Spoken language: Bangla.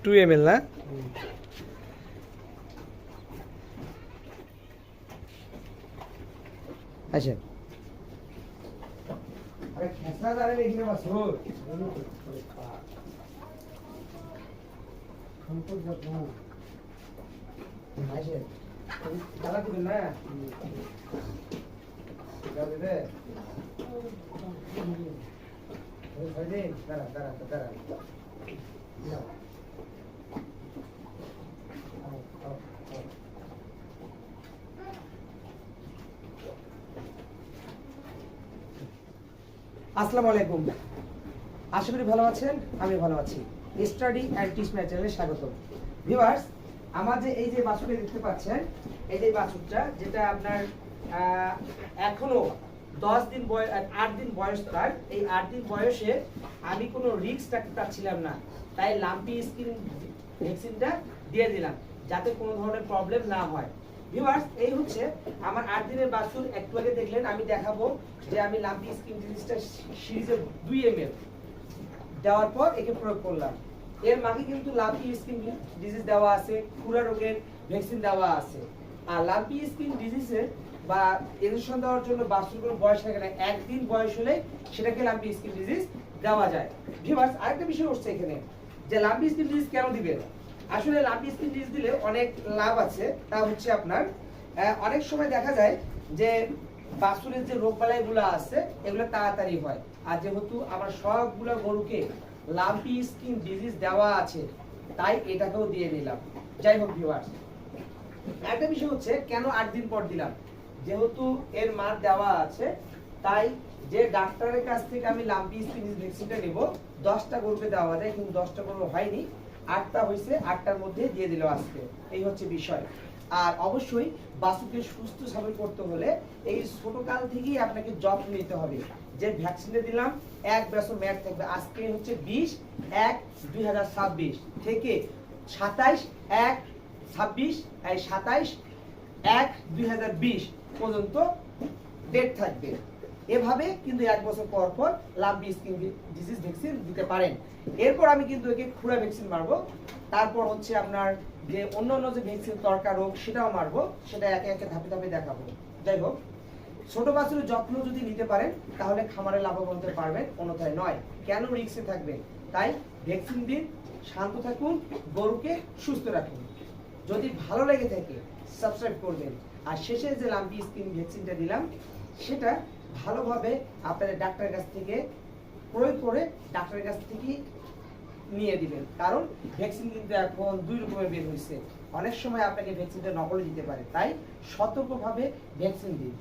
2 ml না? আচ্ছা আরে খেসা দাঁড়ে এখানে বাসুর সম্পদ যত্ন আছে দাদা দিবেন না দাদা দে দাঁড়া দাঁড়া দাঁড়া আসসালামু আলাইকুম, আশা করি ভালো আছেন। আমি ভালো আছি। স্টাডি অ্যান্ড টিচ মাই চ্যানেলে স্বাগত। ভিউয়ার্স, আমার যে এই যে বাছুরটা দেখতে পাচ্ছেন, এই যে বাছুরটা যেটা আপনার এখনো 10 দিন বয়স 8 দিন বয়স, তার এই 8 দিন বয়সে আমি কোনো রিস্ক রাখতে পারছিলাম না, তাই লাম্পি স্কিন ভ্যাকসিনটা দিয়ে দিলাম যাতে কোনো ধরনের প্রবলেম না হয়। ভিউয়ার্স, এই হচ্ছে আমার 8 দিনের বাছুর। একটু আগে দেখলেন, আমি দেখাবো যে আমি লাম্পি স্কিন ডিজিজটা সিরিজের 2 ml দেওয়ার পর একে প্রয়োগ করলাম। এর মাঝে কিন্তু লাম্পি স্কিন ডিজিজ দেওয়া আছে, খুরা রোগের ভ্যাকসিন দেওয়া আছে। আর লাম্পি স্কিন ডিজিজের বা ইনজেকশন দেওয়ার জন্য বাছুরগুলো বয়স থাকে না, 1 দিন বয়স হলে সেটাকে লাম্পি স্কিন ডিজিজ দেওয়া যায়। ভিউয়ার্স, আরেকটা বিষয় হচ্ছে এখানে যে লাম্পি স্কিন ডিজিজ কেন দিবেন। আসলে লাম্পি স্কিন ডিজিজ দিলে অনেক লাভ আছে। তা হচ্ছে আপনার অনেক সময় দেখা যায় যে বাছুরের যে রোগবালাইগুলো আছে এগুলো তাড়াতাড়ি হয়। আর যেহেতু আমার সবগুলো গরুকে লাম্পি স্কিন ডিজিজ দেওয়া আছে, তাই এটাকেও দিয়ে দিলাম। যাই হোক ভিউয়ার্স, একটা বিষয় হচ্ছে কেন 8 দিন পর দিলাম। যেহেতু এর মার দেওয়া আছে, তাই যে ডাক্তারের কাছ থেকে আমি লাম্পি স্কিন ডিজিজ ভ্যাকসিনটা নেব, 10টা গরুকে দেওয়া যায়, কিন্তু 10টা গরু হয়নি, 8টা হয়েছে, 8টার মধ্যে দিয়ে দিল আজকে। এই হচ্ছে বিষয়। আর অবশ্যই বাছুরকে সুস্থ সবল করতে হলে এই ছোট কাল থেকেই আপনাকে যত্ন নিতে হবে। যে ভ্যাকসিনটা দিলাম 1 বছর মেয়াদ থাকবে। আজকে হচ্ছে 20/1/2026 থেকে 27/1/2020 পর্যন্ত ডেট থাকবে। এভাবে কিন্তু 1 বছর পর পর লাম্পি স্কিন ডিজিজ ভ্যাকসিন দিতে পারেন। এরপর আমি কিন্তু একে খুরা ভ্যাকসিন মারবো। তারপর হচ্ছে আপনার যে অন্যান্য যে ভ্যাকসিন তরকা রোগ সেটাও মারবো, সেটা একে একে ধাপে ধাপে দেখাবো। যাই হোক, ছোট বাছুরের যত্ন যদি নিতে পারেন তাহলে খামারে লাভবান হতে পারবেন, অন্যথায় নয়। কেন রিস্কে থাকবেন? তাই ভ্যাকসিন দিন, শান্ত থাকুন, গরুকে সুস্থ রাখুন। যদি ভালো লেগে থাকে সাবস্ক্রাইব করবেন। আর শেষে যে লাম্পি স্কিন ভ্যাকসিনটা দিলাম সেটা ভালোভাবে আপনাদের ডাক্তারের কাছ থেকে প্রয়োগ করে ডাক্তারের কাছ থেকে নিয়ে দিবেন। কারণ ভ্যাকসিন কিন্তু এখন 2 রকমের বের হয়েছে। অনেক সময় আপনাকে ভ্যাকসিনটা নকল দিতে পারে, তাই সতর্কভাবে ভ্যাকসিন দিন।